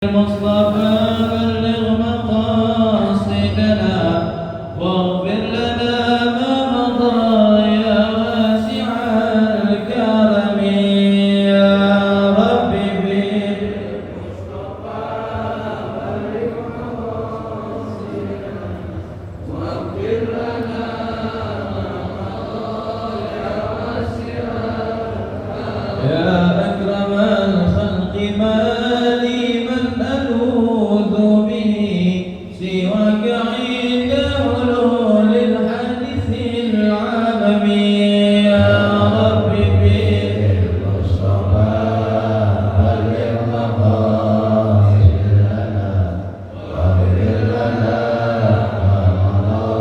المصطفى بلغ مقاصدنا واغفر لنا ما مضى يا واسع الكرم يا رب بالمصطفى بلغ مقاصدنا واغفر لنا ما مضى يا واسع الكرم يا أكرم الخلق ما سواك عند حلول الحادث العالم يا رب بالمصطفى بلغ مقاصدنا واغفر لنا ما مضى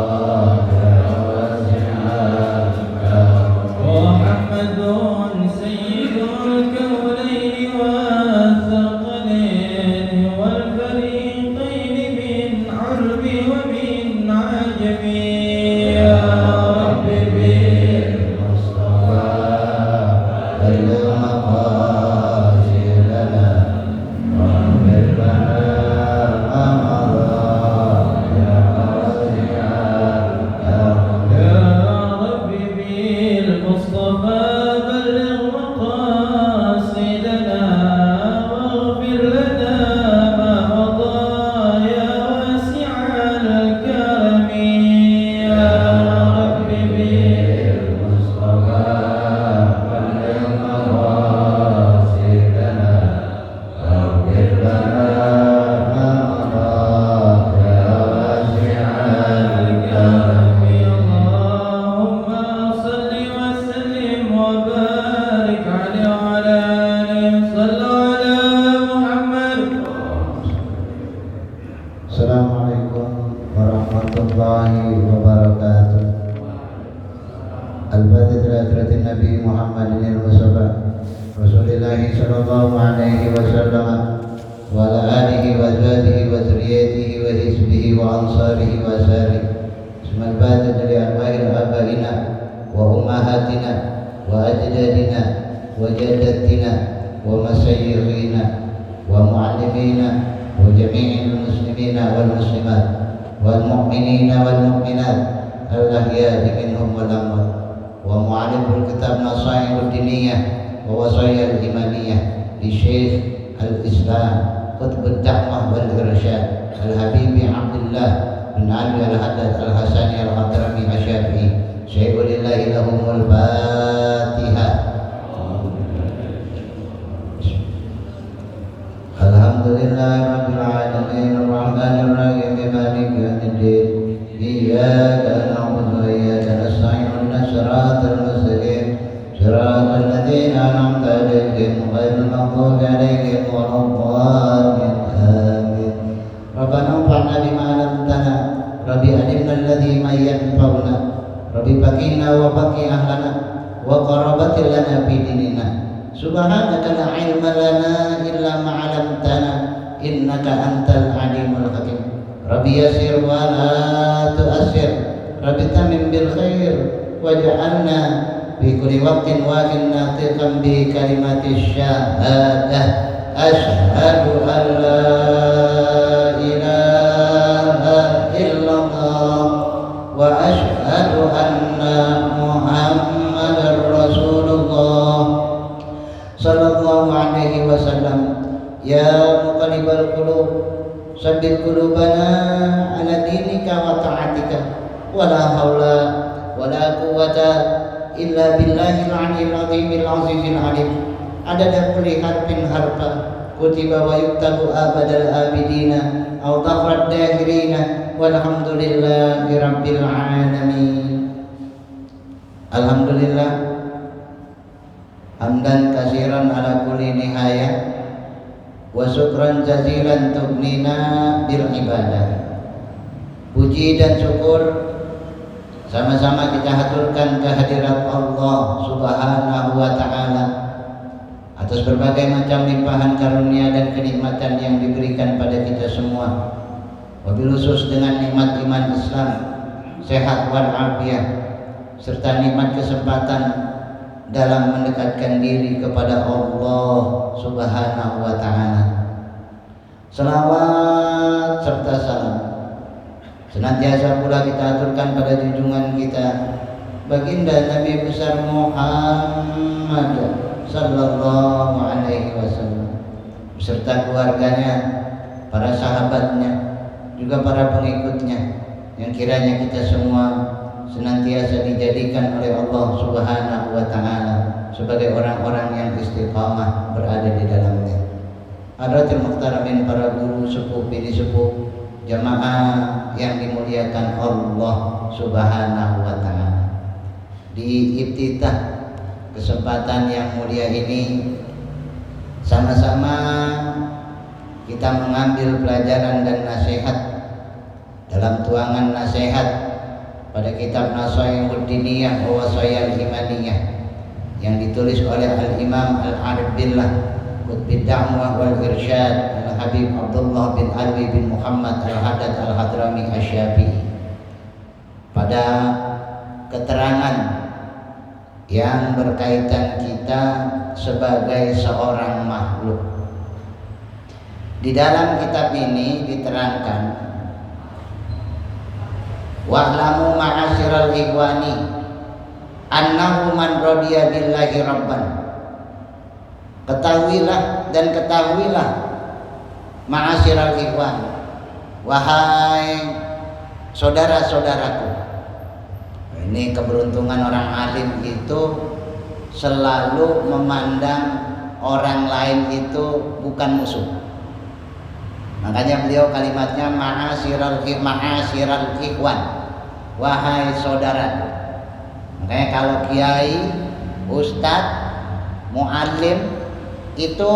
يا واسع الكرم محمد سيد الكونين والثقلين والفريقين ومن عجب يا رب بالمصطفى بلغ مقاصدنا واغفر لنا ما مضى يا واسع الكرم يا رب بالمصطفى بلغ مقاصدنا واغفر لنا ما مضى يا واسع الكرم يا رب بالمصطفى بلغ مقاصدنا واغفر لنا ما مضى يا واسع الكرم اللهم صل وسلم وبارك عليه وعلى آله صلوا على محمد. Assalamualaikum warahmatullahi wabarakatuh. Al-Fatihah ila hadratin Nabi Muhammadin al-Mustafa Rasulillah sallallahu alaihi wasallam wa ala alihi wa azwajihi wa dzurriyyatihi wa hizbihi wa ansarihi wa sari. Bismil Fatihah li arwahil abaina wa ummahatina wa ajdadina wa jaddatina wa masayyikhina wa muallimina wa jami'il muslimina wal muslimat wal mu'minina wal mu'minat al-ahya'i minhum wal amwat wa mu'allimul kitab nasaihud diniyah wa wasayil imaniyah li Syekh al-Islam qutbud da'wah wal irsyad al-Habibi Abdullah bin Ali al-Haddad al-Hasani al-Hadrami asy-Syafi'i syai'ulillahi lahumul Fatihah. Alhamdulillahirabbil alamin arrahmanir rahim maliki yaumiddin iyyaka na'budu wa iyyaka nasta'in ihdinas siratal mustaqim siratal ladzina an'amta 'alaihim ghairil maghdubi 'alaihim waladdallin amin. Rabbana anfa'na bima 'allamtana rabbi alimna alladhi ma yanfa'una rabbi baqina wa baqi ahlana wa qarabatil lana fi dinina subhanaka la ilma lana illa ma 'allamtana innaka antal alimul hakim. Rabbi yassir wa la tu'assir rabbi tamim bil khair waj'alna fi kulli waqtin waqin natiqan bi kalimati syahadah asyhadu an la ilaha illallah wa asyhadu anna muhammadar rasulullah sallallahu alaihi wasallam. Ya muqallibal qulub sabbit qulubana ala dinika wa ta'atika wa la haula wa la quwwata illa billahil aliyyil azimil azizil alim. Adada kulli harfin harfa kutiba wa yuktabu abadal abidina aw tafrad dahirina walhamdulillahi rabbil alamin. Alhamdulillah hamdan kasiran ala kulli nihayah wa syukran jazilan tughnina bil ibadah. Puji dan syukur sama-sama kita haturkan kehadirat Allah Subhanahu wa taala atas berbagai macam limpahan karunia dan kenikmatan yang diberikan pada kita semua. Wabil khusus dengan nikmat iman Islam, sehat wal afiat serta nikmat kesempatan dalam mendekatkan diri kepada Allah Subhanahu wa taala. Selawat serta salam senantiasa pula kita aturkan pada junjungan kita baginda Nabi besar Muhammad sallallahu alaihi wasallam beserta keluarganya, para sahabatnya, juga para pengikutnya yang kiranya kita semua senantiasa dijadikan oleh Allah Subhanahu wa taala sebagai orang-orang yang istiqamah berada di dalamnya. Hadratil muhtaramin, para guru sepuh, bini sepuh, jamaah yang dimuliakan Allah Subhanahu wa taala. Di iftitah kesempatan yang mulia ini sama-sama kita mengambil pelajaran dan nasihat dalam tuangan nasihat pada kitab Nasaihud Diniyah wa Wasayal Imaniyah yang ditulis oleh Al-Imam Al-Arif Billah Qutbid Da'wah wal Irsyad Al-Habib Abdullah bin Alwi bin Muhammad Al-Haddad Al-Hadrami Asy-Syafi'i pada keterangan yang berkaitan kita sebagai seorang makhluk. Di dalam kitab ini diterangkan, wa'lamu ma'asyiral ikhwani annahu man radiya billahi rabban. Ketahuilah dan ketahuilah ma'asyiral ikhwan, wahai saudara-saudaraku. Ini keberuntungan orang alim itu selalu memandang orang lain itu bukan musuh. Makanya beliau kalimatnya ma'asyiral ikhwan, wahai saudaraku. Makanya kalau kiai, ustadz, muallim itu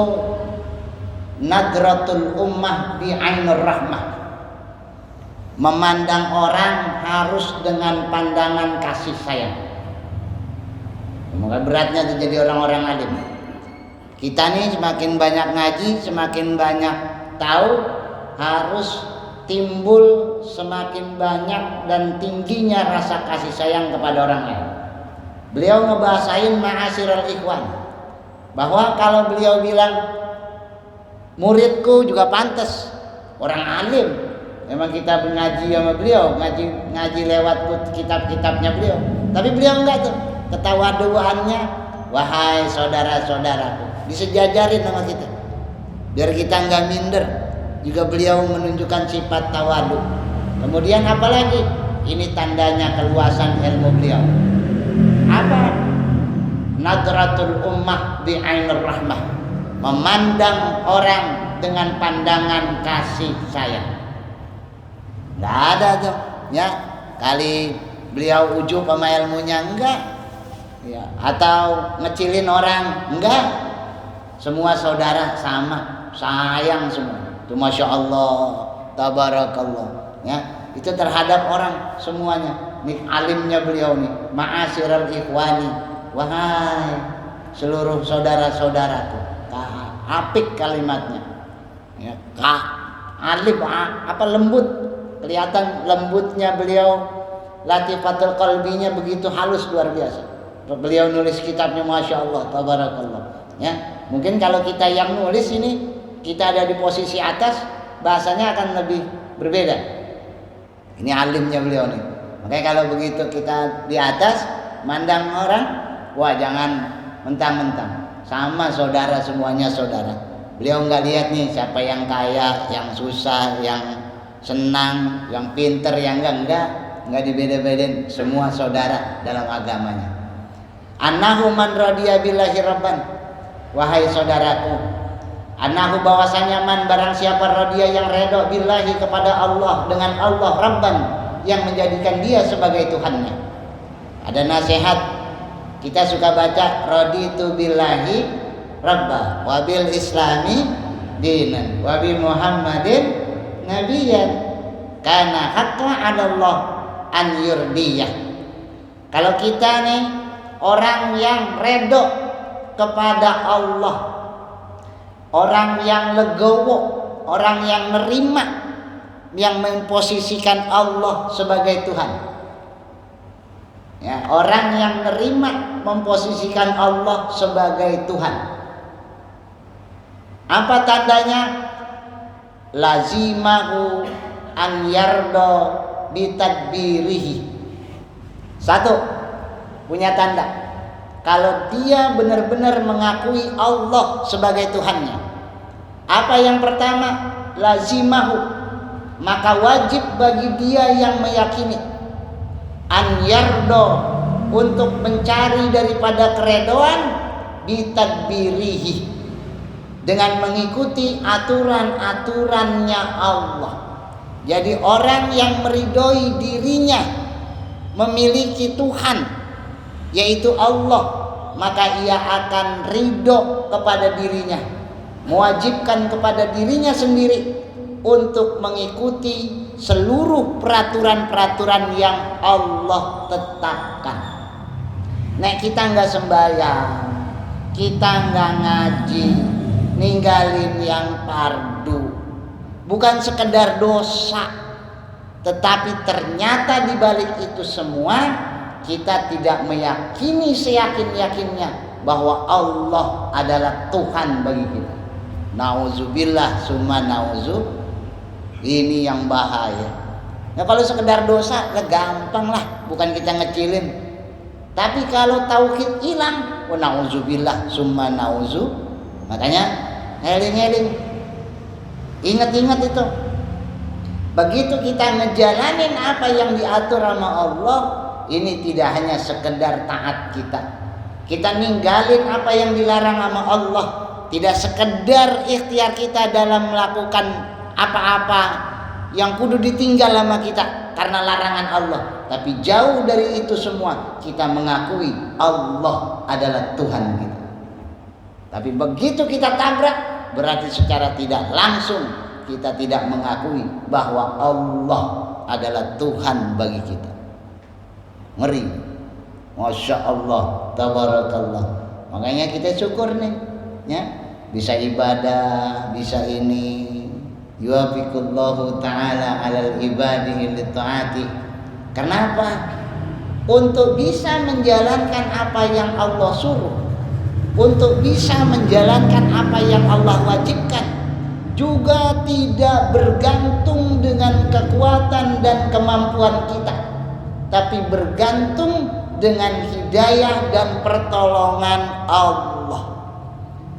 nadratul ummah bi ainur rahmah. Memandang orang harus dengan pandangan kasih sayang. Maka beratnya itu jadi orang-orang alim. Kita nih semakin banyak ngaji, semakin banyak tahu, harus timbul semakin banyak dan tingginya rasa kasih sayang kepada orang lain. Beliau ngebahasain ma'asyiral ikhwan, bahwa kalau beliau bilang muridku juga pantas orang alim. Memang kita mengaji sama beliau, ngaji lewat kitab-kitabnya beliau. Tapi beliau enggak tuh, ketawaduannya, wahai saudara-saudaraku, disejajarin sama kita. Biar kita enggak minder. Juga beliau menunjukkan sifat tawadu. Kemudian apalagi? Ini tandanya keluasan ilmu beliau. Apa? Nadratul ummah bi ainur rahmah. Memandang orang dengan pandangan kasih sayang. Nggak ada tuh, ya. Kali beliau ujub sama ilmunya enggak, ya. Atau ngecilin orang enggak. Semua saudara sama, sayang semua. Itu masya Allah, tabarakallah, ya. Itu terhadap orang semuanya. Nih alimnya beliau nih, ma'asyiral ikhwani, wahai seluruh saudara-saudaraku. Apik kalimatnya, ya. Alif apa lembut. Kelihatan lembutnya beliau, latifatul qalbinya begitu halus luar biasa. Beliau nulis kitabnya masya Allah, tabarakallah. Ya, mungkin kalau kita yang nulis ini, kita ada di posisi atas, bahasanya akan lebih berbeda. Ini alimnya beliau nih. Makanya kalau begitu kita di atas, mandang orang, wah jangan mentang-mentang. Sama saudara, semuanya saudara. Beliau nggak lihat nih siapa yang kaya, yang susah, yang senang, yang pinter, yang enggak dibeda-bedain, semua saudara dalam agamanya. Annahu man radiya billahi rabban, wahai saudaraku, annahu bahwasanya man barang siapa radiya yang redha billahi kepada Allah, dengan Allah rabban yang menjadikan dia sebagai Tuhannya. Ada nasihat kita suka baca raditu billahi rabba wa bil islami dinan wa bi muhammadin nabiyan karena haqqan 'ala Allah an yurdiyah. Kalau kita nih orang yang redho kepada Allah, orang yang legowo, orang yang menerima, yang memposisikan Allah sebagai Tuhan. Ya, orang yang menerima memposisikan Allah sebagai Tuhan. Apa tandanya? lazimahu an yardo bitadbirihi. Satu, punya tanda kalau dia benar-benar mengakui Allah sebagai Tuhannya. Apa yang pertama? Lazimahu, maka wajib bagi dia yang meyakini an yardo, untuk mencari daripada keredoan bitadbirihi, dengan mengikuti aturan-aturannya Allah. Jadi orang yang meridhoi dirinya memiliki Tuhan, yaitu Allah, maka ia akan ridho kepada dirinya, mewajibkan kepada dirinya sendiri untuk mengikuti seluruh peraturan-peraturan yang Allah tetapkan. Nek kita nggak sembahyang, kita nggak ngaji, ninggalin yang fardu, bukan sekedar dosa, tetapi ternyata di balik itu semua kita tidak meyakini seyakin-yakinnya bahwa Allah adalah Tuhan bagi kita. Nauzubillah summa nauzu. Ini yang bahaya. Nah, kalau sekedar dosa ya gampang lah, bukan kita ngecilin. Tapi kalau tauhid hilang, oh nauzubillah summa nauzu. Makanya eling-eling, ingat-ingat itu. Begitu kita ngejalanin apa yang diatur sama Allah, ini tidak hanya sekedar taat kita. Kita ninggalin apa yang dilarang sama Allah, tidak sekedar ikhtiar kita dalam melakukan apa-apa yang kudu ditinggal sama kita karena larangan Allah. Tapi jauh dari itu semua, kita mengakui Allah adalah Tuhan kita. Tapi begitu kita tabrak, berarti secara tidak langsung kita tidak mengakui bahwa Allah adalah Tuhan bagi kita. Ngeri. Masya Allah, tabarakallah. Makanya kita syukur nih, ya, bisa ibadah, bisa ini. Yuwafiqullahu ta'ala alal ibadihi li-ta'ati. Kenapa? Untuk bisa menjalankan apa yang Allah suruh, untuk bisa menjalankan apa yang Allah wajibkan, juga tidak bergantung dengan kekuatan dan kemampuan kita, tapi bergantung dengan hidayah dan pertolongan Allah.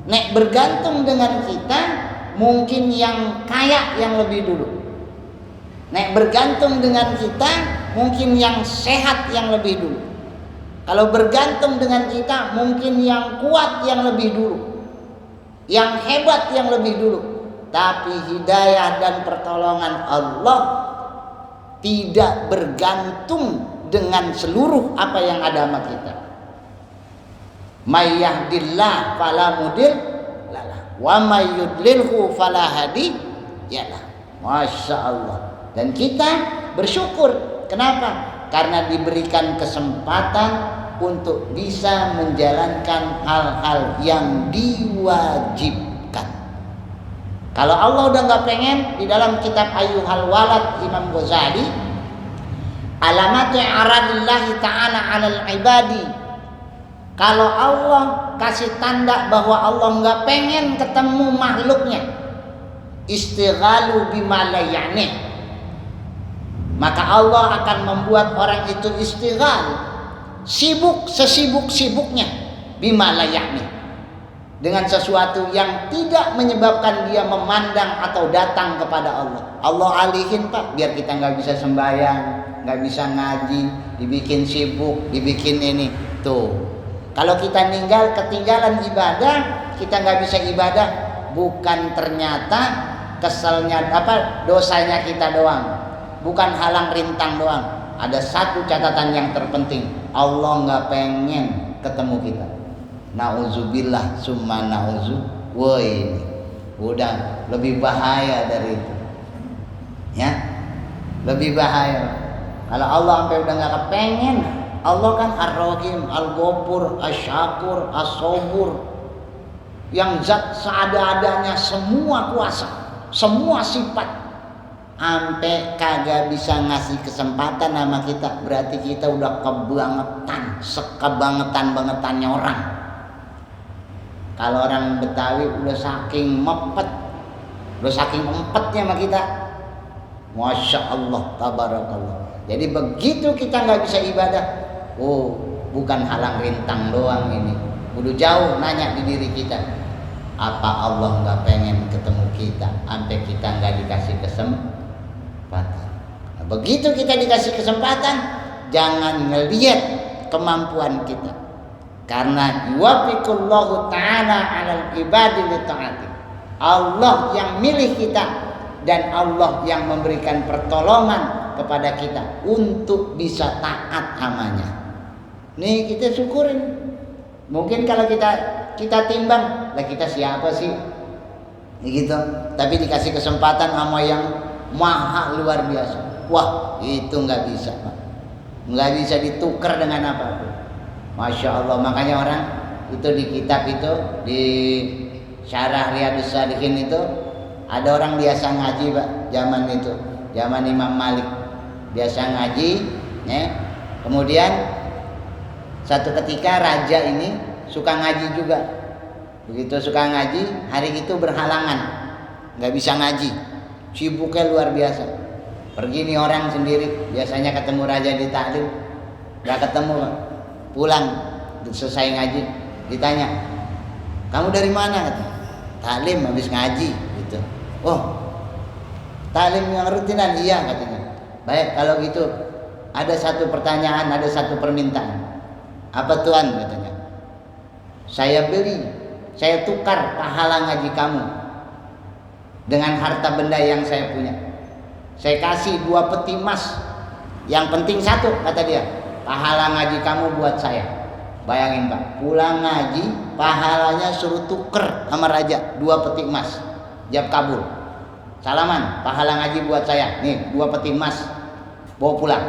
Nek bergantung dengan kita, mungkin yang kaya yang lebih dulu. Nek bergantung dengan kita, mungkin yang sehat yang lebih dulu. Kalau bergantung dengan kita, mungkin yang kuat yang lebih dulu, yang hebat yang lebih dulu. Tapi hidayah dan pertolongan Allah tidak bergantung dengan seluruh apa yang ada sama kita. May yahdillah fala mudil lalah, wa may yudlilhu fala hadi yalah. Masya Allah. Dan kita bersyukur. Kenapa? Karena diberikan kesempatan untuk bisa menjalankan hal-hal yang diwajibkan. Kalau Allah udah nggak pengen, di dalam kitab Ayyuhal Walad Imam Ghazali, alamatu aradillahi ta'ala 'alal ibadi. Kalau Allah kasih tanda bahwa Allah nggak pengen ketemu makhluknya, istighalu bima la ya'ni, maka Allah akan membuat orang itu istighal, sibuk sesibuk-sibuknya, bima la ya'ni, dengan sesuatu yang tidak menyebabkan dia memandang atau datang kepada Allah. Allah alihin Pak, biar kita nggak bisa sembahyang, nggak bisa ngaji, dibikin sibuk, dibikin ini. Tuh, kalau kita ketinggalan ibadah, kita nggak bisa ibadah, bukan ternyata keselnya dosanya kita doang, bukan halang rintang doang. Ada satu catatan yang terpenting, Allah nggak pengen ketemu kita. Nauzubillah summa nauzu. Woi, udah lebih bahaya dari itu, ya, lebih bahaya. Kalau Allah sampai udah nggak kepengen, Allah kan Ar-Rahim, Al-Ghafur, Asy-Syakur, As-Sabur, yang zat seada-adanya, semua kuasa, semua sifat. Sampai kagak bisa ngasih kesempatan sama kita, berarti kita udah kebangetan, sekebangetan-bangetannya orang. Kalau orang Betawi udah saking mepet, Udah saking empatnya sama kita. Masya Allah, tabarakallah. Jadi begitu kita nggak bisa ibadah, oh bukan halang rintang doang ini. Udah jauh nanya di diri kita, apa Allah nggak pengen ketemu kita, sampai kita nggak dikasih kesempatan. Nah, begitu kita dikasih kesempatan, jangan ngelihat kemampuan kita, karena yuwaffiqullahu ta'ala 'alal ibadi li ta'ati. Allah yang milih kita dan Allah yang memberikan pertolongan kepada kita untuk bisa taat amanya. Nih kita syukurin. Mungkin kalau kita timbang, lah kita siapa sih? Gitu. Tapi dikasih kesempatan sama yang maha luar biasa. Wah, itu nggak bisa, Pak. Nggak bisa ditukar dengan apapun. Masya Allah. Makanya orang itu di kitab itu, di Syarah Riyadhus Shalihin itu, ada orang biasa ngaji, Pak, zaman itu, zaman Imam Malik, biasa ngaji, ya. Kemudian satu ketika raja ini suka ngaji juga. Begitu suka ngaji, hari itu berhalangan, nggak bisa ngaji, sibuknya luar biasa. Pergi nih orang sendiri, biasanya ketemu raja di taklim, nggak ketemu, Pak. Pulang, selesai ngaji, ditanya, kamu dari mana? Taklim, habis ngaji. Gitu. Oh, taklim yang rutinan? Iya, katanya. Baik, kalau gitu ada satu pertanyaan, ada satu permintaan. Apa Tuhan? Katanya. Saya tukar pahala ngaji kamu dengan harta benda yang saya punya. Saya kasih 2 peti emas. Yang penting 1, kata dia, pahala ngaji kamu buat saya. Bayangin, Pak, pulang ngaji, pahalanya suruh tuker sama raja 2 peti emas. Jawab kabul. Salaman, pahala ngaji buat saya. Nih 2 peti emas, bawa pulang.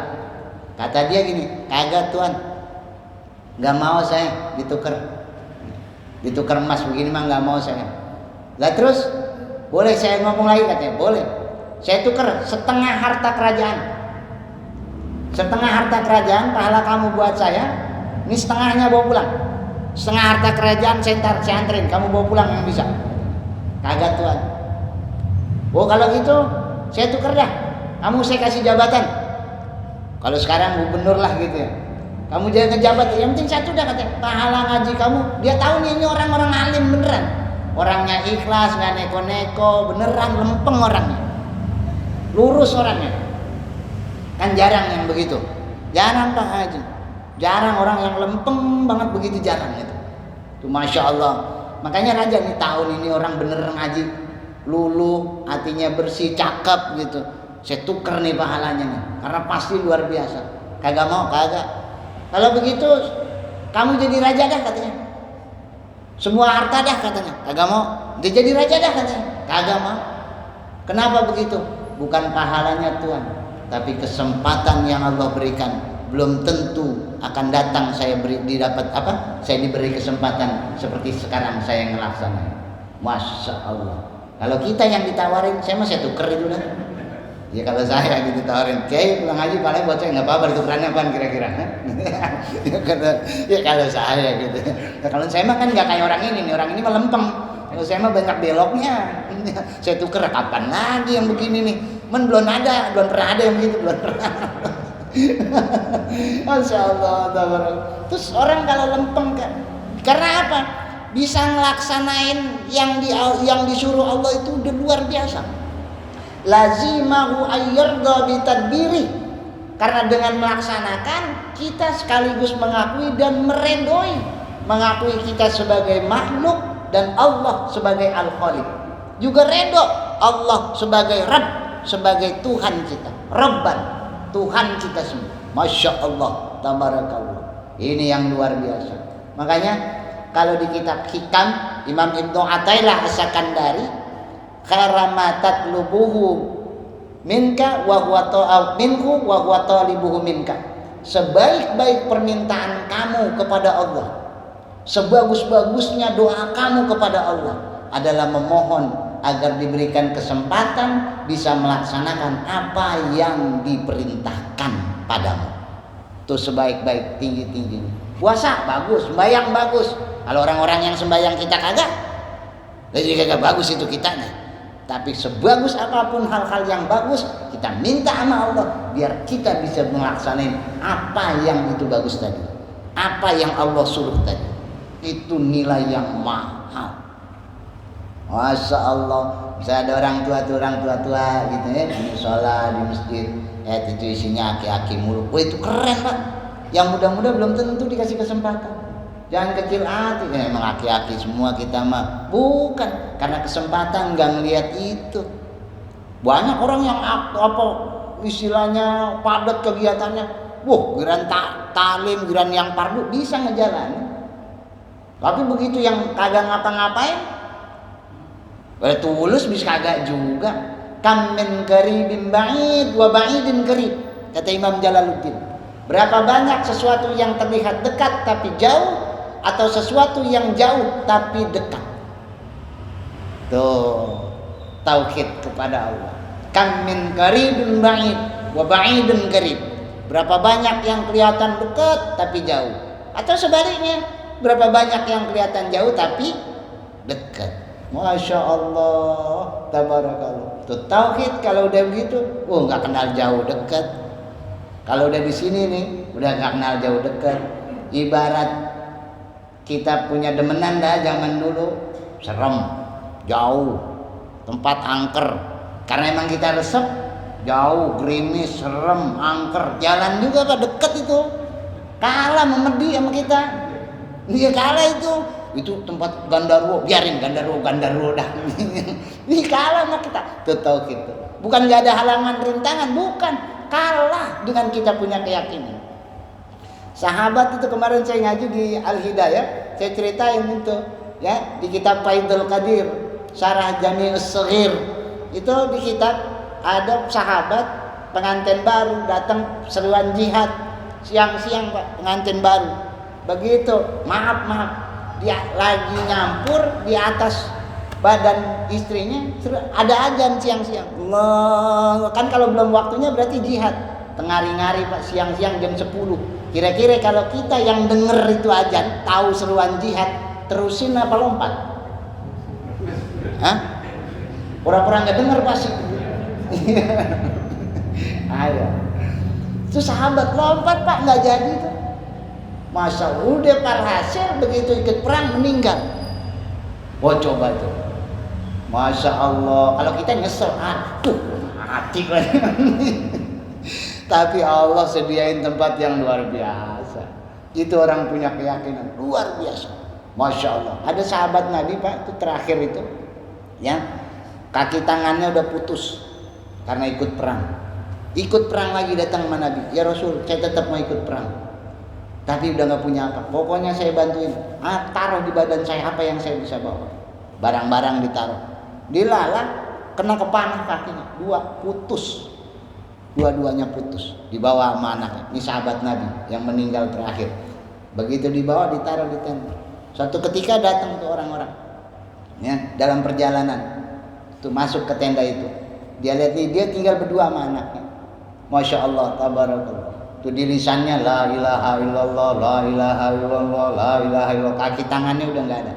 Kata dia gini, kagak Tuhan, nggak mau saya ditukar emas begini mah nggak mau saya. Lah terus boleh saya ngomong lagi? Katanya boleh. Saya tukar setengah harta kerajaan. Setengah harta kerajaan pahala kamu buat saya. Ini setengahnya bawa pulang. Setengah harta kerajaan saya anterin, kamu bawa pulang yang bisa. Kagak Tuhan. Oh kalau gitu saya tukar dah. Kamu saya kasih jabatan. Kalau sekarang gubernur lah gitu ya. Kamu jangan ngejabat, yang penting 1 dah katanya. Pahala ngaji kamu, dia tahu nih ini orang-orang alim beneran. Orangnya ikhlas, nggak neko-neko, beneran lempeng orangnya. Lurus orangnya. Kan jarang yang begitu. Jarang Pak Haji. Jarang orang yang lempeng banget begitu, jarang itu. Tuh Masya Allah. Makanya raja nih tahun ini orang bener ngaji, luluh, hatinya bersih, cakep gitu. Saya tuker nih pahalanya nih, karena pasti luar biasa. Kagak mau, kagak. Kalau begitu kamu jadi raja dah katanya. Semua harta dah katanya. Kagak mau. Dia jadi raja dah katanya. Kagak mau. Kenapa begitu? Bukan pahalanya Tuhan, tapi kesempatan yang Allah berikan. Belum tentu akan datang saya diberi kesempatan seperti sekarang saya ngelaksanain. Masya Allah. Kalau kita yang ditawarin, saya masih tuker itu dah. Ya kalau saya gitu tawarin, Kiai pulang ngaji paling buat saya nggak apa-apa, ditukerannya apaan kira-kira? Ya kalau saya gitu. Ya, kalau saya mah kan nggak kayak orang ini mah lempeng. Kalau saya mah banyak beloknya. Saya tuker kapan lagi yang begini nih? Men belum pernah ada yang begitu, belum pernah. Masya Allah. Terus orang kalau lempeng kan, karena apa? Bisa ngelaksanain yang disuruh Allah itu udah luar biasa. Lazimahu ayyarda bitadbiri, karena dengan melaksanakan kita sekaligus mengakui dan meredoi, mengakui kita sebagai makhluk dan Allah sebagai Al-Khaliq, juga redho Allah sebagai Rabb, sebagai Tuhan kita, Rabban, Tuhan kita semua. Masya Allah, tabarakallah. Ini yang luar biasa. Makanya kalau di kitab Hikam Imam Ibnu Athaillah As-Sakandari, karamatat lubuhu minka wa huwa ta'al minhu wa huwa talibuhu minka. Sebaik-baik permintaan kamu kepada Allah, sebagus-bagusnya doa kamu kepada Allah adalah memohon agar diberikan kesempatan bisa melaksanakan apa yang diperintahkan padamu. Itu sebaik-baik, tinggi-tingginya. Puasa bagus, sembahyang bagus. Kalau orang-orang yang sembahyang kita kagak, jadi kagak bagus itu kitanya. Tapi sebagus apapun hal-hal yang bagus, kita minta sama Allah biar kita bisa melaksanain apa yang itu bagus tadi, apa yang Allah suruh tadi. Itu nilai yang mahal. Masya Allah, bisa ada orang tua gitu ya, di sholat di masjid, itu isinya aki-aki mulu. Wah itu keren Pak. Yang muda-muda belum tentu dikasih kesempatan. Jangan kecil hati, emang aki-aki semua kita mah. Bukan, karena kesempatan nggak ngelihat itu. Banyak orang yang apa istilahnya padat kegiatannya. Giran talim, giran yang pardu bisa ngejalanin. Tapi begitu yang kagak ngapa-ngapain, tulus bisa kagak juga. Kam min qaribin ba'id wa ba'idin qarib, kata Imam Jalaluddin. Berapa banyak sesuatu yang terlihat dekat tapi jauh, atau sesuatu yang jauh tapi dekat. Tuh, tauhid kepada Allah. Kam min qaribin ba'id wa ba'idin qarib. Berapa banyak yang kelihatan dekat tapi jauh, atau sebaliknya, berapa banyak yang kelihatan jauh tapi dekat. Masya Allah, tabarakallah. Tuh tauhid kalau udah begitu, nggak kenal jauh dekat. Kalau udah di sini nih, udah nggak kenal jauh dekat. Ibarat kita punya demenan dah zaman dulu, serem, jauh, tempat angker. Karena emang kita resep, jauh, gerimis, serem, angker. Jalan juga Pak dekat itu, kalah memedi sama kita. Dia kalah itu tempat gandarwo, biarin gandarwo dah. Ini kalah sama kita. Tuh tahu gitu. Bukan nggak ada halangan rintangan, bukan, kalah dengan kita punya keyakinan. Sahabat itu kemarin saya ngaji di Al-Hidayah, saya ceritain itu ya di kitab Faidul Qadir, Syarah Jami' As-Shaghir. Itu di kitab ada sahabat pengantin baru datang seruan jihad siang-siang Pak, pengantin baru. Begitu, maaf, dia lagi nyampur di atas badan istrinya, ada azan siang-siang. Allah, kan kalau belum waktunya berarti jihad. Tengari-ngari Pak, siang-siang jam 10. Kira-kira kalau kita yang denger itu azan, tahu seruan jihad, terusin apa lompat? Hah? Pura-pura nggak denger pasti. Ayo. Itu sahabat lompat Pak, nggak jadi tuh. Masa udah parhasil begitu ikut perang meninggal. Coba tuh. Masya Allah. Kalau kita nyesel, aduh, mati lagi. Tapi Allah sediain tempat yang luar biasa. Itu orang punya keyakinan luar biasa. Masya Allah. Ada sahabat Nabi Pak, itu terakhir itu, ya kaki tangannya udah putus karena ikut perang. Ikut perang lagi datang sama Nabi. Ya Rasul, saya tetap mau ikut perang, tapi udah nggak punya apa. Pokoknya saya bantuin. Taruh di badan saya apa yang saya bisa bawa. Barang-barang ditaruh. Dilalah, kena kepanah kakinya. Dua-duanya putus, dibawa sama anaknya. Ini sahabat Nabi yang meninggal terakhir. Begitu dibawa, ditaruh di tenda. Suatu ketika datang tuh orang-orang, ya dalam perjalanan, tuh masuk ke tenda itu. Dia lihat nih, dia tinggal berdua sama anaknya. Masya Allah, tabarakallah. Tuh di lisannya la ilaha illallah, la ilaha illallah, la ilaha illallah. Kaki tangannya udah nggak ada.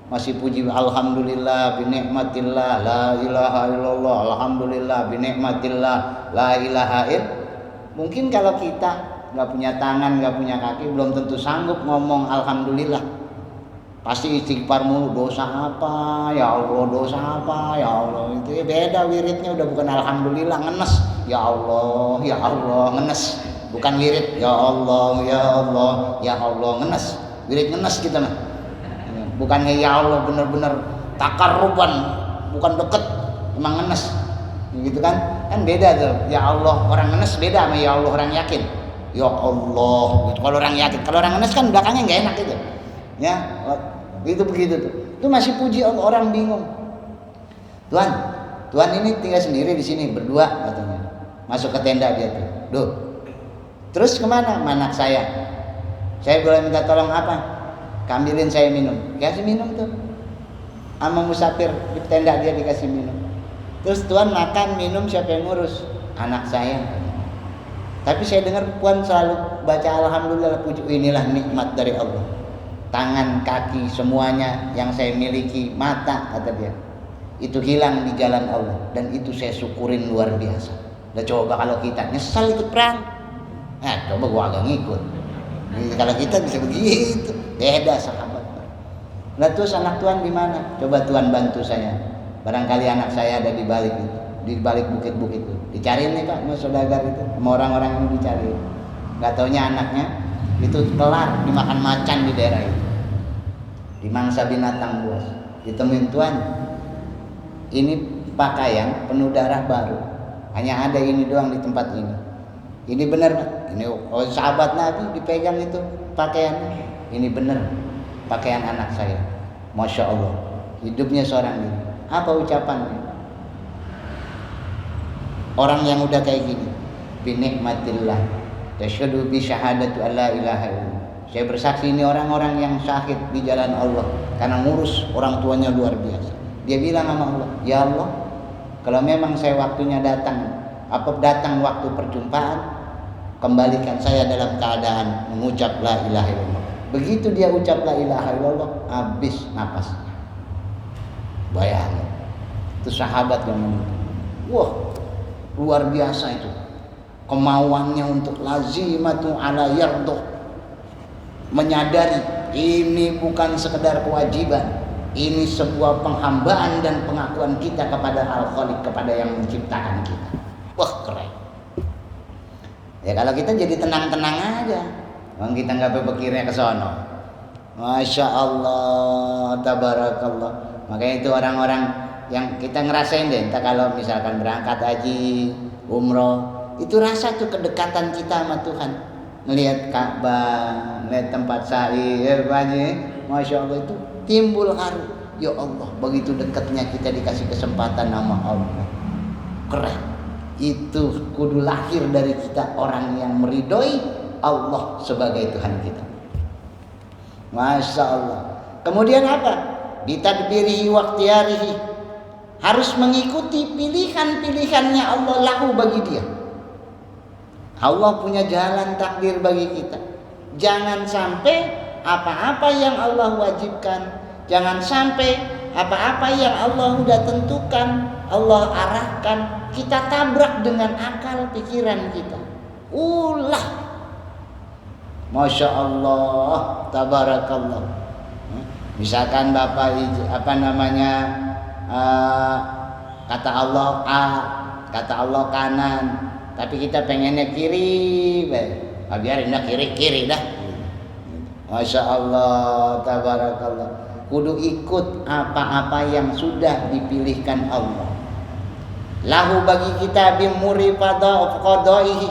Masih puji alhamdulillah binikmatillah la ilaha illallah, alhamdulillah binikmatillah la ilaha illallah. Mungkin kalau kita nggak punya tangan, nggak punya kaki, belum tentu sanggup ngomong alhamdulillah. Pasti istighfar mulu, dosa apa ya Allah, dosa apa ya Allah. Itu ya beda wiridnya, udah bukan alhamdulillah ngenes ya Allah ngenes, bukan wirid ya Allah ya Allah ngenes. Wirid ngenes kita mah, bukannya ya Allah benar-benar takarruban, bukan deket, emang ngenes gitu kan beda tuh. Ya Allah orang ngenes beda sama ya Allah orang yakin. Ya Allah gitu. Kalau orang yakin, kalau orang ngenes kan belakangnya nggak enak gitu ya. Itu begitu tuh. Itu masih puji Allah, orang bingung. Tuhan ini tinggal sendiri di sini berdua katanya. Masuk ke tenda dia tuh. Duh. Terus kemana? Anak saya boleh minta tolong apa? Ambilin saya minum. Kasih minum tuh. Sama musafir di tenda dia dikasih minum. Terus Tuhan makan minum, siapa yang ngurus? Anak saya. Tapi saya dengar Puan selalu baca alhamdulillah, puji, inilah nikmat dari Allah. Tangan, kaki, semuanya yang saya miliki, mata kata dia. itu hilang di jalan Allah, dan itu saya syukurin luar biasa. Udah coba kalau kita nyesal ikut perang, coba gua agak ngikut. Kalau kita bisa begitu, beda sahabat. Nah terus anak Tuhan di mana? Coba Tuhan bantu saya. Barangkali anak saya ada di balik itu, di balik bukit-bukit itu. Dicariin nih Pak, sama saudagar itu, sama orang-orang yang dicari. Gak taunya anaknya itu kelar dimakan macan di daerah itu, dimangsa binatang buas. Ditemuin Tuhan, ini pakaian penuh darah baru, hanya ada ini doang di tempat ini. Ini benar Pak? Ini sahabat Nabi dipegang itu pakaiannya. Ini benar pakaian anak saya. Masya Allah, hidupnya seorang ini. Apa ucapannya? Orang yang udah kayak gini, binikmatillah tasyhadu bi syahadatu alla ilaha illallah. Saya bersaksi ini orang-orang yang syahid di jalan Allah karena ngurus orang tuanya luar biasa. Dia bilang sama Allah, ya Allah, kalau memang saya waktunya datang waktu perjumpaan, kembalikan saya dalam keadaan mengucap la ilaha illallah. Begitu dia ucap la ilaha illallah, habis napasnya. Bayangin, itu sahabat yang meninggal. Wah, luar biasa itu. Kemauannya untuk lazimatu ala yardoh, menyadari ini bukan sekedar kewajiban, ini sebuah penghambaan dan pengakuan kita kepada Al-Khaliq, kepada yang menciptakan kita. Wah keren. Ya kalau kita jadi tenang-tenang aja, orang kita nggak berpikirnya ke sono. Masya Allah, tabarakallah. Makanya itu orang-orang yang kita ngerasain deh, entah kalau misalkan berangkat haji, umroh, itu rasa tuh kedekatan kita sama Tuhan. Ngelihat Ka'bah, ngelihat tempat sa'i, Masya Allah, itu timbul haru. Ya Allah, begitu dekatnya kita dikasih kesempatan nama Allah. Keren. Itu kudu lahir dari kita orang yang meridhoi Allah sebagai Tuhan kita. Masya Allah. Kemudian apa? Bitadbirihi waqtiyarihi, harus mengikuti pilihan-pilihannya Allah lahu bagi dia. Allah punya jalan takdir bagi kita. Jangan sampai apa-apa yang Allah wajibkan, jangan sampai apa-apa yang Allah sudah tentukan, Allah arahkan, kita tabrak dengan akal pikiran kita. Masya Allah, tabarakallah. Misalkan Bapak kata Allah A, kata Allah kanan, tapi kita pengennya kiri, biarin dah kiri dah. Masya Allah, tabarakallah. Kudu ikut apa-apa yang sudah dipilihkan Allah. Lahu bagi kita bimuri qadaihi,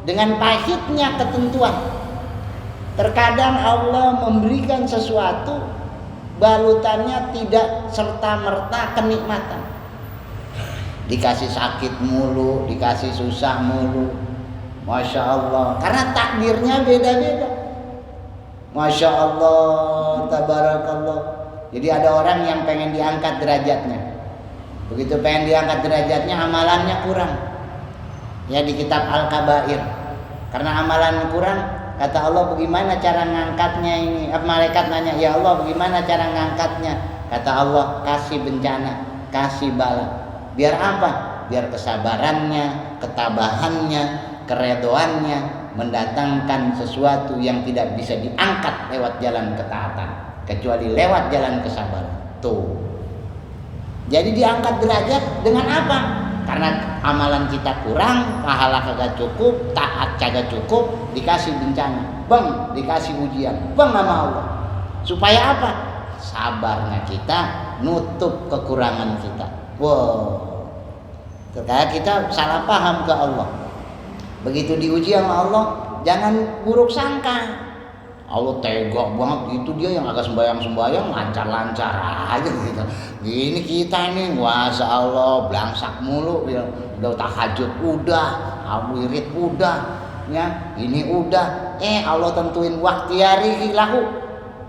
dengan pahitnya ketentuan. Terkadang Allah memberikan sesuatu, balutannya tidak serta-merta kenikmatan. Dikasih sakit mulu, dikasih susah mulu. Masya Allah, karena takdirnya beda-beda. Masya Allah, tabarakallah. Jadi ada orang yang pengen diangkat derajatnya. Begitu pengen diangkat derajatnya, amalannya kurang. Ya di kitab Al-Kabair. Karena amalan kurang, kata Allah, bagaimana cara ngangkatnya ini? Malaikat nanya, ya Allah, bagaimana cara ngangkatnya? Kata Allah, kasih bencana, kasih bala. Biar apa? Biar kesabarannya, ketabahannya, keredoannya mendatangkan sesuatu yang tidak bisa diangkat lewat jalan ketaatan, kecuali lewat jalan kesabaran. Tuh. Jadi diangkat derajat dengan apa? Karena amalan kita kurang, pahala kagak cukup, taat kagak cukup, dikasih bencana, bang, dikasih ujian, bang nama Allah. Supaya apa? Sabarnya kita nutup kekurangan kita. Wow. Terkadang kita salah paham ke Allah. Begitu diuji sama Allah, jangan buruk sangka. Allah tega banget, itu dia yang agak sembahyang lancar-lancar aja gitu. Gini kita ini, Masya Allah, belangsak mulu, udah tahajud udah, wirid udah, ya ini udah. Allah tentuin waqtiyarihi lahu.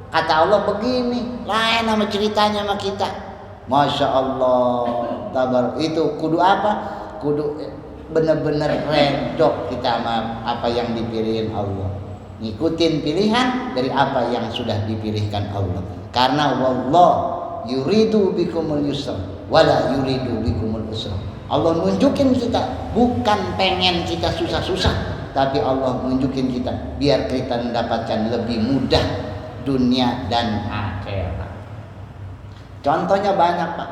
Kata Allah begini, lain sama ceritanya sama kita. Masya Allah, tabar. Itu kudu apa? Kudu bener-bener redok kita sama apa yang dipilihin Allah. Ngikutin pilihan dari apa yang sudah dipilihkan Allah. Karena wallah yuridu bikumul yusra. wala yuridu bikumul usra. Allah nunjukin kita, bukan pengen kita susah-susah, tapi Allah nunjukin kita biar kita mendapatkan lebih mudah dunia dan akhirat. Contohnya banyak Pak.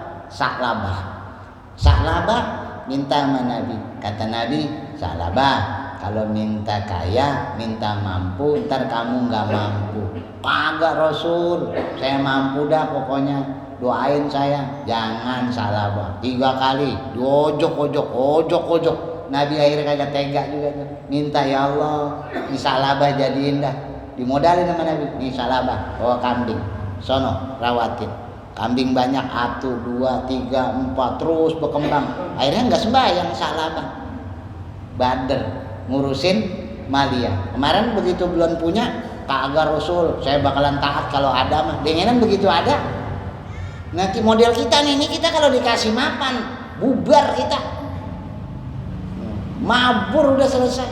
Sa'labah minta sama Nabi. Kata Nabi, Sa'labah, kalau minta kaya, minta mampu, ntar kamu nggak mampu. Kagak Rasul, saya mampu dah pokoknya. Doain saya, jangan Sa'labah. 3 kali, ojok. Nabi akhirnya kagak tega juga tuh. Minta, ya Allah, ini Sa'labah jadiin dah. Dimodalin sama Nabi, ini Sa'labah, bawa kambing, sono rawatin. Kambing banyak, 1, 2, 3, 4, terus berkembang. Akhirnya nggak sembahyang Sa'labah. Bader ngurusin Malia. Kemarin begitu belum punya, kagak Rasul, saya bakalan taat kalau ada mah. Dengenan begitu ada. Nanti model kita nih, ini kita kalau dikasih mapan, bubar kita. Mabur udah selesai.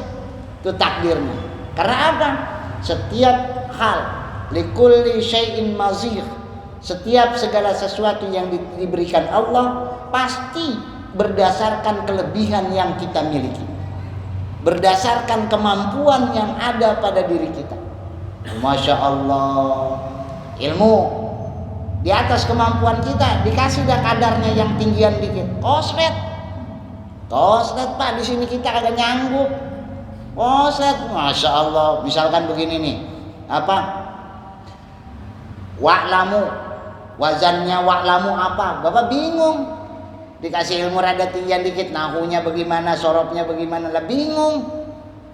Itu takdirnya. Karena apa? Setiap hal, likulli syai'in mazir. Setiap segala sesuatu yang diberikan Allah pasti berdasarkan kelebihan yang kita miliki. Berdasarkan kemampuan yang ada pada diri kita. Masya Allah, ilmu di atas kemampuan kita dikasih dah kadarnya yang tinggian dikit. Koslet Pak, di sini kita kagak nyanggup. Koslet, Masya Allah. Misalkan begini nih, apa? Wa'lamu, wazannya wa'lamu apa? Bapak bingung. Dikasih ilmu rada tinggian dikit, nahunya bagaimana, sorobnya bagaimana, lah bingung.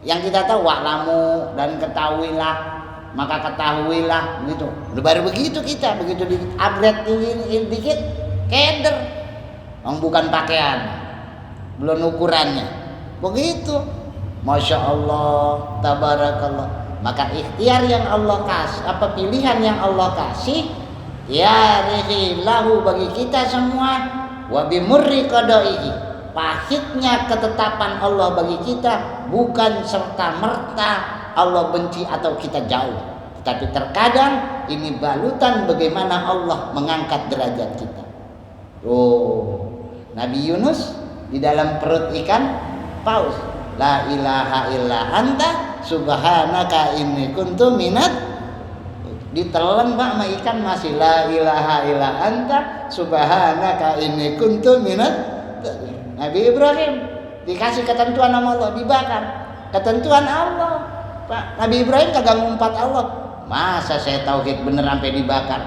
Yang kita tahu wa'lamu dan ketahuilah, maka ketahuilah begitu. Baru begitu kita, begitu di upgrade tinggi dikit, keder. Bukan pakaian, belum ukurannya. Begitu. Masya Allah, tabarakallah. Maka ikhtiar yang Allah kasih, pilihan yang Allah kasih, ya lahu bagi kita semua, wa bimurri qada'ihi, pahitnya ketetapan Allah bagi kita bukan serta merta Allah benci atau kita jauh, tapi terkadang ini balutan bagaimana Allah mengangkat derajat kita. Nabi Yunus di dalam perut ikan paus, la ilaha illa anta subhanaka inni kuntu minat. Ditelan Pak sama ikan masih la ilaha illa anta subhanaka inni kuntu minat. Nabi Ibrahim dikasih ketentuan sama Allah, dibakar. Ketentuan Allah. Pak, Nabi Ibrahim kagak ngumpat Allah. Masa saya tauhid bener sampai dibakar?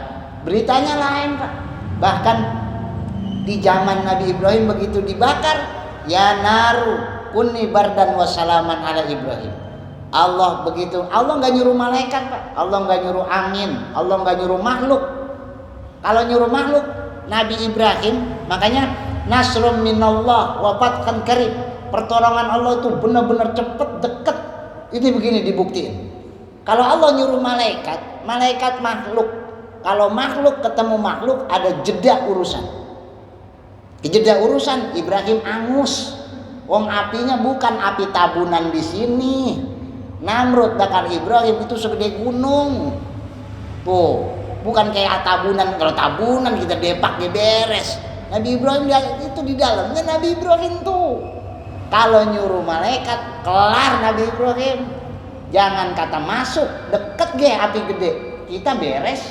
Beritanya lain Pak. Bahkan di zaman Nabi Ibrahim begitu dibakar, ya naru kuni bardan wassalaman ala Ibrahim. Allah begitu, Allah nggak nyuruh malaikat Pak, Allah nggak nyuruh angin, Allah nggak nyuruh makhluk. Kalau nyuruh makhluk, Nabi Ibrahim, makanya nasrum minallah wa fathan qarib. Pertolongan Allah itu benar-benar cepet, deket. Ini begini dibuktiin. Kalau Allah nyuruh malaikat, malaikat makhluk. Kalau makhluk ketemu makhluk ada jeda urusan. Jeda urusan Ibrahim angus. Wong apinya bukan api tabunan di sini. Namrud bakar Ibrahim itu segede gunung. Tuh, bukan kayak tabunan. Kalau tabunan kita depak dia beres. Nabi Ibrahim itu di dalamnya Nabi Ibrahim tuh. Kalau nyuruh malaikat, kelar Nabi Ibrahim. Jangan kata masuk, deket ge api gede, kita beres.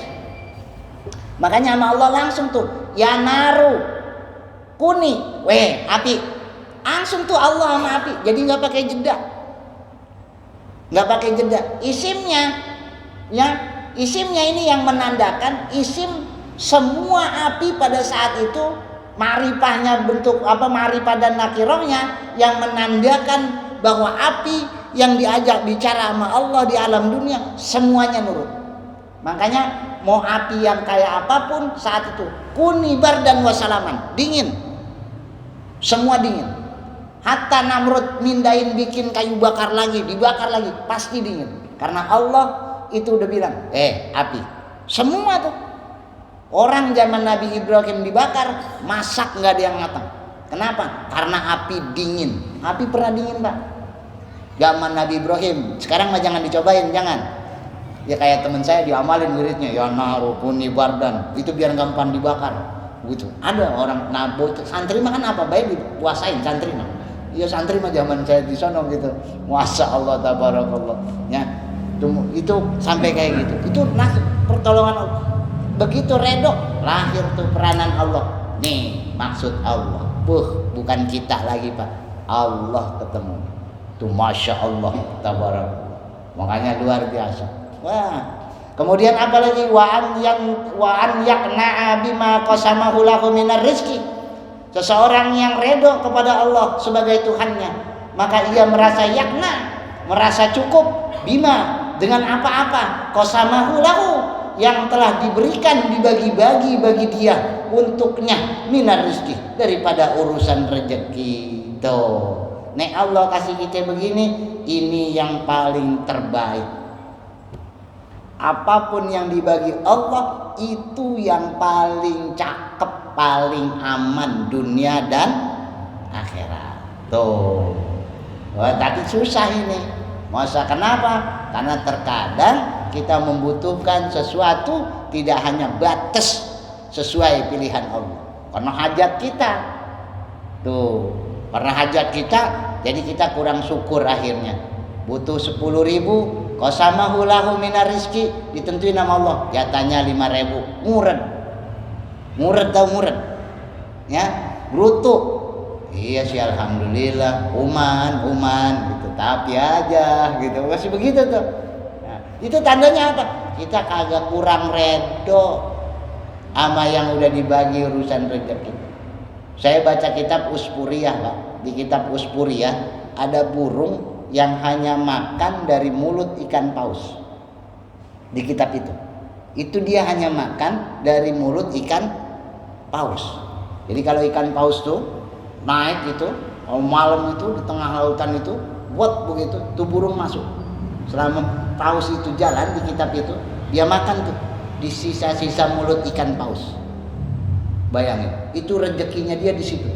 Makanya sama Allah langsung tuh, ya naru kuni, api. Langsung tuh Allah sama api. Jadi nggak pakai jeda, nggak pakai jeda. Isimnya, ya isimnya ini yang menandakan isim semua api pada saat itu. Marifahnya bentuk marifah dan nakirohnya yang menandakan bahwa api yang diajak bicara sama Allah di alam dunia semuanya nurut. Makanya mau api yang kayak apapun saat itu kuni bardan wassalaman, dingin, semua dingin. Hatta Namrud mindain bikin kayu bakar lagi, dibakar lagi, pasti dingin. Karena Allah itu udah bilang, api, semua tuh. Orang zaman Nabi Ibrahim dibakar, masak nggak ada yang matang. Kenapa? Karena api dingin. Api pernah dingin Pak. Zaman Nabi Ibrahim. Sekarang mah jangan dicobain, jangan. Ya kayak teman saya diamalin wiridnya, ya naru kuni bardan. Itu biar gampang dibakar. Begitu. Ada orang santri mah kan apa baik dipuasain santri mah. Iya santri mah zaman saya di sono gitu. Masya Allah tabarakallah. Ya. Itu sampai kayak gitu. Itu pertolongan Allah. Begitu redo lahir tuh peranan Allah. Nih maksud Allah. Bukan kita lagi Pak. Allah ketemu. Tuh Masya Allah tabarakallah. Makanya luar biasa. Wah. Kemudian apalagi wa an yaqna'a bima qasamahu lahu minar rizki. Seseorang yang redo kepada Allah sebagai Tuhannya, maka ia merasa yakna, merasa cukup bima dengan apa-apa qasamahu lahu yang telah diberikan dibagi-bagi bagi dia untuknya minar rizki daripada urusan rezeki. Tuh. Nek Allah kasih kita begini, ini yang paling terbaik. Apapun yang dibagi Allah itu yang paling cakep, paling aman dunia dan akhirat. Tuh. Wah, tadi susah ini. Masa kenapa? Karena terkadang kita membutuhkan sesuatu tidak hanya batas sesuai pilihan Allah. Karena hajat kita. Tuh. Karena hajat kita, jadi kita kurang syukur akhirnya. Butuh 10.000, qasamahu lahu minar rizki, ditentuin sama Allah, jatahnya 5.000. Murad tau murad? Ya, bruto. Iya sih alhamdulillah, uman gitu. Tapi aja gitu. Masih begitu tuh. Nah, itu tandanya apa? Kita kagak kurang redo sama yang udah dibagi urusan rezeki. Saya baca kitab Uspuriyah, Pak. Di kitab Uspuriyah ada burung yang hanya makan dari mulut ikan paus. Di kitab itu dia hanya makan dari mulut ikan paus. Jadi kalau ikan paus tuh naik itu malam itu di tengah lautan itu buat begitu tuh burung masuk. Selama paus itu jalan di kitab itu dia makan tuh di sisa-sisa mulut ikan paus. Bayangin, itu rezekinya dia di situ.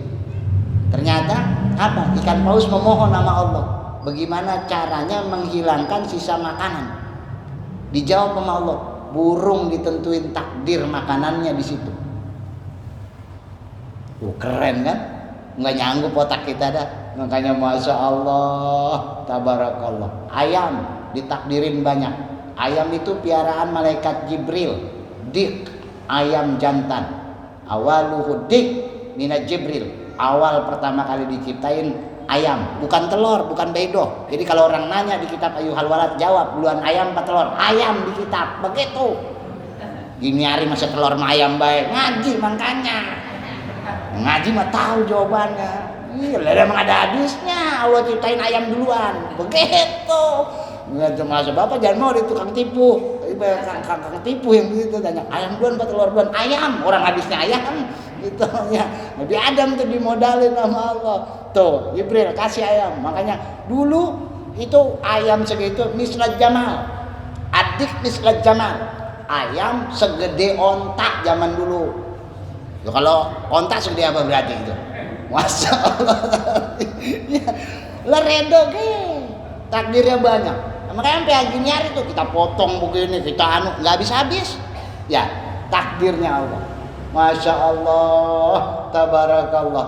Ternyata apa? Ikan paus memohon nama Allah. Bagaimana caranya menghilangkan sisa makanan? Dijawab sama Allah. Burung ditentuin takdir makanannya di situ. Keren kan? Nggak nyanggup otak kita dah. Makanya Masya Allah, tabarakallah. Ayam ditakdirin banyak. Ayam itu piaraan malaikat Jibril. Dik, ayam jantan. Awaluhu dik minat Jibril. Awal pertama kali diciptain ayam, bukan telur, bukan bedo. Jadi kalau orang nanya di kitab Ayyuhal Walad, jawab duluan ayam apa telur? Ayam di kitab, begitu. Gini hari masa telur sama ayam baik, ngaji makanya. Ngaji mah tahu jawabannya. Iya, memang ada hadisnya. Allah ciptain ayam duluan, begitu. Nggak masa bapak jangan mau di tukang tipu. Kang tipu yang begitu tanya ayam duluan apa telur duluan? Ayam, orang hadisnya ayam gitu ya. Nabi Adam tuh dimodalin sama Allah. Tuh, Jibril kasih ayam. Makanya dulu itu ayam segitu mislat jamal. Adik mislat jamal. Ayam segede ontak zaman dulu. Tuh, kalau ontak segede apa berarti itu? Masya Allah. Ya, leredo ke. Takdirnya banyak. Makanya sampai gini hari tuh kita potong begini, kita nggak habis-habis. Ya, takdirnya Allah. Masya Allah, tabarakallah.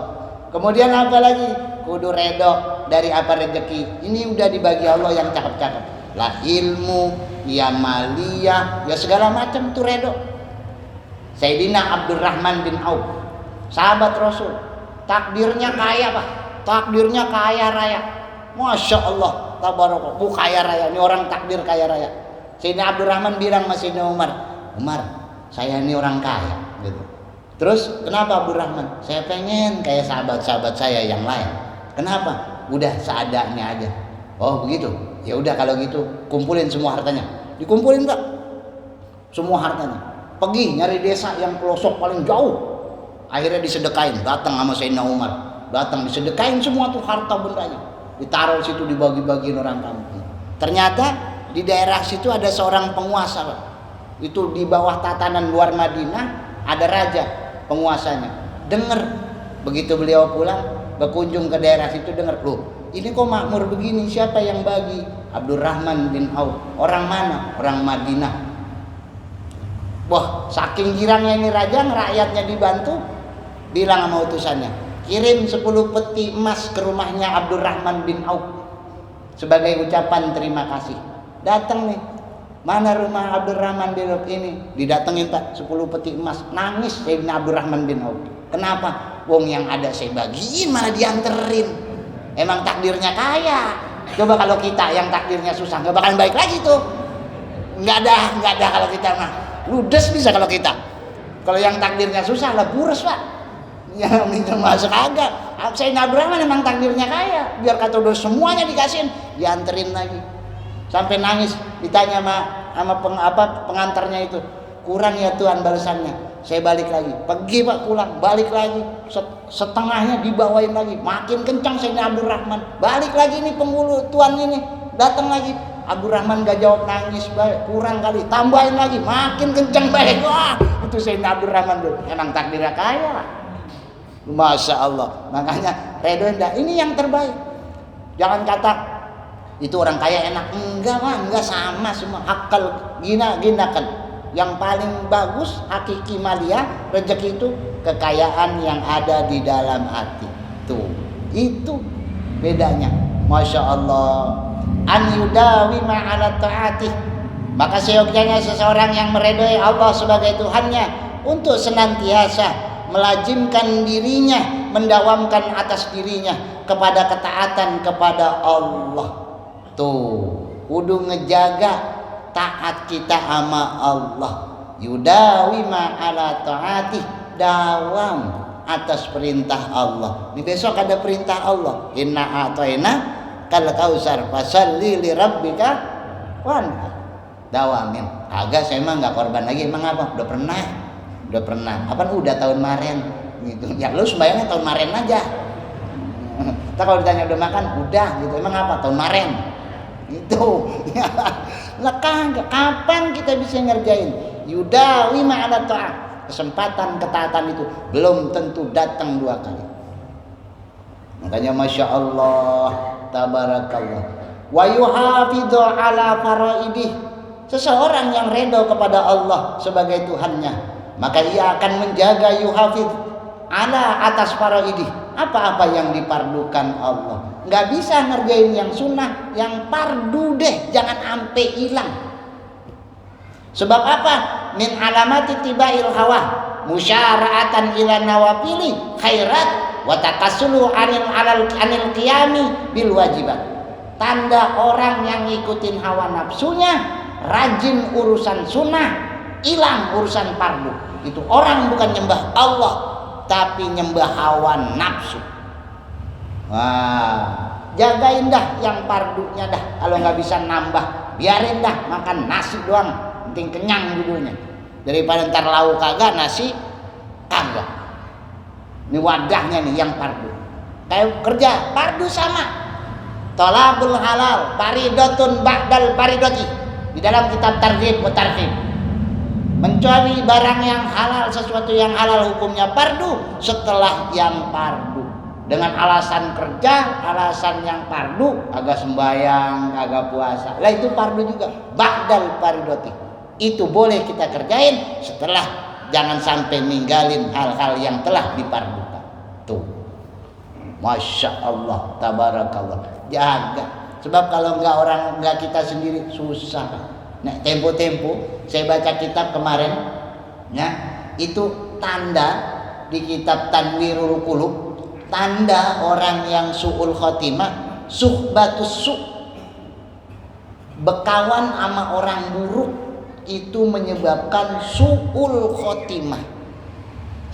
Kemudian apa lagi? Kudu redo dari apa rezeki. Ini udah dibagi Allah yang cakep-cakep. Lah ilmu, ya maliyah, ya segala macam tuh redo. Sayyidina Abdurrahman bin Auf, sahabat Rasul. Takdirnya kaya, Pak. Takdirnya kaya raya. Masya Allah, tabarakallah. Bu kaya raya, ini orang takdir kaya raya. Sayyidina Abdurrahman bilang sama Sayyidina Umar, saya ini orang kaya gitu. Terus kenapa Abdurrahman? Saya pengen kayak sahabat-sahabat saya yang lain. Kenapa? Udah seadanya aja. Oh begitu. Ya udah kalau gitu kumpulin semua hartanya. Dikumpulin Pak. Semua hartanya. Pergi nyari desa yang pelosok paling jauh. Akhirnya disedekain. Datang sama Sayyidina Umar. Datang disedekain semua tuh harta bendanya. Ditaruh situ dibagi-bagiin orang kampung. Ternyata di daerah situ ada seorang penguasa Pak. Itu di bawah tatanan luar Madinah ada raja penguasanya. Dengar begitu beliau pulang berkunjung ke daerah situ, dengar loh ini kok makmur begini, siapa yang bagi? Abdurrahman bin Auf. Orang mana? Orang Madinah. Wah, saking girangnya ini raja, rakyatnya dibantu, bilang sama utusannya, kirim 10 peti emas ke rumahnya Abdurrahman bin Auf sebagai ucapan terima kasih. Datang nih, mana rumah Abdurrahman bin Auf ini? Didatengin Pak, 10 peti emas. Nangis Sayyidina Abdurrahman bin Auf. Kenapa? Wong yang ada saya bagiin malah dianterin. Emang takdirnya kaya. Coba kalau kita yang takdirnya susah, nggak bakalan baik lagi tuh. Nggak ada kalau kita mah. Ludes bisa kalau kita. Kalau yang takdirnya susah lah burus Pak. Ya minta masuk agak. Sayyidina Abdurrahman memang takdirnya kaya. Biar kata udah semuanya dikasihin, dianterin lagi. Sampai nangis, ditanya sama pengantarnya itu, kurang ya Tuhan balasannya. Saya balik lagi, pergi Pak pulang, balik lagi, setengahnya dibawain lagi, makin kencang Sayyidina Abdurrahman, balik lagi nih penghulu tuan ini, datang lagi, Abdurrahman gak jawab, nangis, balik, kurang kali, tambahin lagi, makin kencang balik, wah itu Sayyidina Abdurrahman dulu, emang takdirnya kaya, Masya Allah, makanya redo enggak, ini yang terbaik, jangan kata itu orang kaya enak, enggak sama semua, akal ginakan. Yang paling bagus hakiki malia rezeki itu kekayaan yang ada di dalam hati. Tuh, itu bedanya. Masya Allah. An yudawi ma'ala ta'ati. Maka seyogyanya seseorang yang meredoi Allah sebagai Tuhannya untuk senantiasa melazimkan dirinya, mendawamkan atas dirinya kepada ketaatan kepada Allah. Tuh, kudu ngejaga taat kita sama Allah. Yudawi ma'ala ta'atih, dawam atas perintah Allah. Ini besok ada perintah Allah, inna a'tayna kal kausar fasalli li rabbika wanhar. Dawamin. Agak saya emang nggak korban lagi, emang apa? Udah pernah. Apa udah tahun kemarin gitu. Ya lu sembayangnya tahun kemarin aja. Kita kalau ditanya udah makan, udah gitu. Emang apa? Tahun kemarin. Itu lah kapan kita bisa ngerjain yudawi ma'ala ta'at. Kesempatan ketaatan itu belum tentu datang 2 kali. Makanya Masya Allah, tabarakallah, wa yuhafidhu ala faraidih. Seseorang yang redo kepada Allah sebagai Tuhannya, maka ia akan menjaga yuhafidh ala atas faraidih, apa-apa yang dipardukan Allah. Nggak bisa ngerjain yang sunnah, yang fardu deh, jangan ampe hilang. Sebab apa? Min alamati tibail hawa, musyara'atan ila nawafili khairat wa takasulu anil qiyami bil wajibat. Tanda orang yang ngikutin hawa nafsunya, rajin urusan sunnah, hilang urusan fardu. Itu orang bukan nyembah Allah, tapi nyembah hawa nafsu. Wah, jagain dah yang pardunya dah. Kalau nggak bisa nambah, biarin dah makan nasi doang, penting kenyang dulunya. Daripada ntar lauk kagak, nasi kagak. Ini wadahnya nih yang pardu. Kayak kerja, pardu sama. Thalabul halal, faridatun ba'dal faridati. Di dalam kitab Targhib wa Tarhib. Mencari barang yang halal, sesuatu yang halal hukumnya fardu setelah yang fardu. Dengan alasan kerja, alasan yang fardu, agak sembahyang, agak puasa. Lah itu fardu juga. Ba'dal faridati. Itu boleh kita kerjain setelah, jangan sampai ninggalin hal-hal yang telah difardukan. Tuh. Masya Allah, tabarakallah. Jaga. Sebab kalau enggak kita sendiri susah. Nah, tempo-tempo saya baca kitab kemarin, ya, itu tanda di kitab Tanwirul Qulub. Tanda orang yang su'ul khotimah, suhbatus su', berkawan sama orang buruk itu menyebabkan su'ul khotimah.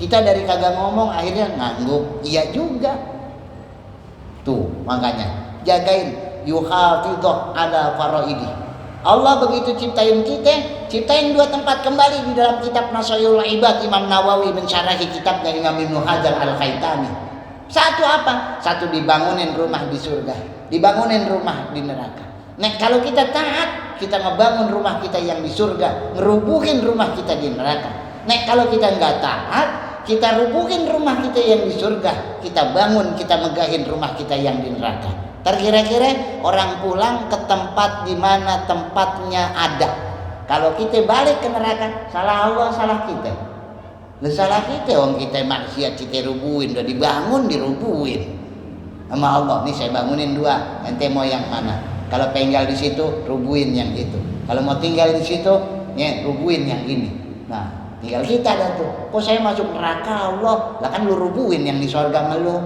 Kita dari kagak ngomong akhirnya ngangguk, iya juga. Tuh, makanya jagain yuhafidhu ala faraidi. Allah begitu ciptain kita, ciptain 2 tempat kembali di dalam kitab Nasaihul Ibad. Imam Nawawi mensyarahi kitabnya Imam Ibnu Hajar Al-Haytami. Satu apa? Satu dibangunin rumah di surga, dibangunin rumah di neraka. Nah, kalau kita taat, kita ngebangun rumah kita yang di surga, ngerubuhin rumah kita di neraka. Nah, kalau kita nggak taat, kita rubuhin rumah kita yang di surga, kita bangun, kita megahin rumah kita yang di neraka. Kira-kira orang pulang ke tempat di mana tempatnya ada, Kalau kita balik ke neraka, salah Allah, salah kita. Lah salah kita, orang kita maksiat kita rubuhin, udah dibangun dirubuhin sama Allah. Nih saya bangunin dua, ente mau yang mana? Kalau tinggal di situ, rubuhin yang itu. Kalau mau tinggal di situ, ya rubuhin yang ini. Nah, tinggal kita dah tuh. Kok saya masuk neraka Allah? Lah kan lu rubuhin yang di surga sama lu.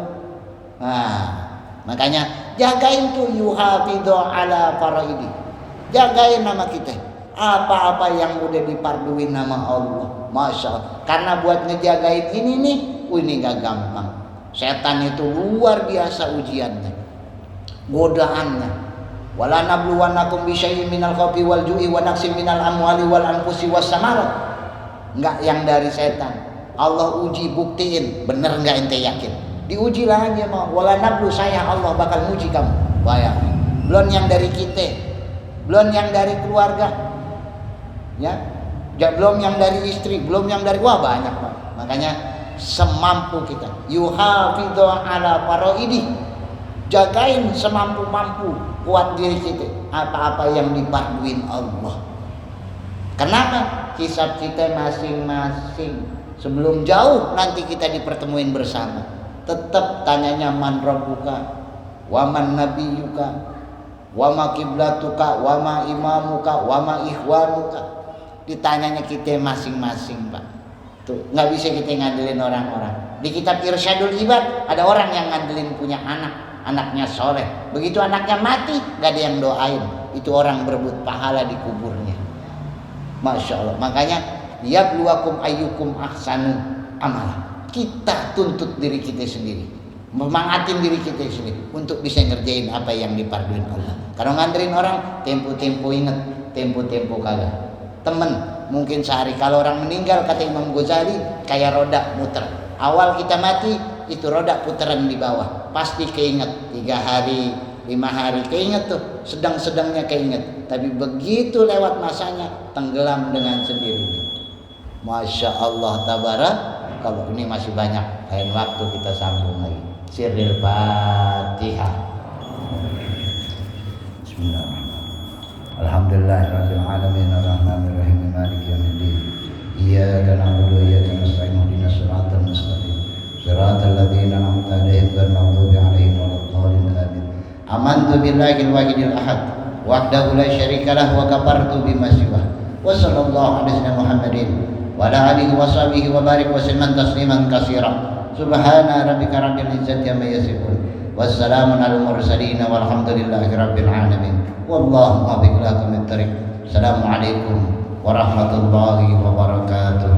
Nah, makanya jagain tuh yuhafidhu ala faraidi. Jagain nama kita. Apa-apa yang udah diparduin nama Allah. Masya Allah. Karena buat ngejagain ini nih, ini gak gampang. Setan itu luar biasa ujiannya, godaannya. Wala nabluwannakum bisyai'in minal khawfi wal ju'i wa naqsin minal amwali wal anfusi was samarat. Enggak yang dari setan. Allah uji, buktiin bener enggak ente yakin. Diuji lagi mau. Wala nablu, saya Allah bakal uji kamu. Bayangin. Belum yang dari kita, belum yang dari keluarga, ya, belum yang dari istri, belum yang dari, wah banyak Pak. Makanya semampu kita, yuhafidhu ala faraidi, jagain semampu-mampu, kuat diri kita, apa-apa yang diparduin Allah. Kenapa? Hisab kita masing-masing. Sebelum jauh nanti kita dipertemuin bersama. Tetap tanyanya man rabbuka, wa man nabiyuka, wa ma kiblatuka, wa ma imamuka, wa ma ikhwanuka. Ditanyanya kita masing-masing, Pak. Tuh, nggak bisa kita ngandelin orang-orang. Di kitab Irsyadul Ibad ada orang yang ngandelin punya anak, anaknya soleh. Begitu anaknya mati, nggak ada yang doain. Itu orang berebut pahala di kuburnya. Masya Allah. Makanya liyabluwakum ayyukum ahsanu amala. Kita tuntut diri kita sendiri, memangatin diri kita sendiri untuk bisa ngerjain apa yang diparduin Allah. Kalau nganterin orang, tempo-tempo inget, tempo-tempo kagak. Temen mungkin sehari, kalau orang meninggal kata Imam Ghazali kayak roda muter. Awal kita mati itu roda puteran di bawah, pasti keinget 3 hari 5 hari keinget tuh, sedang-sedangnya keinget. Tapi begitu lewat masanya tenggelam dengan sendirinya. Masya Allah tabarak. Kalau ini masih banyak, lain waktu kita sambung lagi. Sirril Fatihah. Bismillahirrahmanirrahim. Alhamdulillahirabbil alamin arrahmanir rahim maliki yaumiddin. Iyyaka na'budu wa iyyaka nasta'in ihdinas siratal mustaqim. Siratal ladzina an'amta 'alaihim ghairil maghdubi 'alaihim waladdallin. Amin. Amantu billahil wahidil ahad wahdahu la syarika lahu wa kafartu bima siwah. Wa sallallahu alaihi Muhammadin wa ala alihi wa sahbihi wa barik wa sallam tasliman katsiran. Subhana rabbika rabbil izzati amma yasifun. Wassalamun alal mursalin walhamdulillahi rabbil alamin. Wallahu muwaffiq ila aqwamit thariq. Assalamualaikum warahmatullahi wabarakatuh.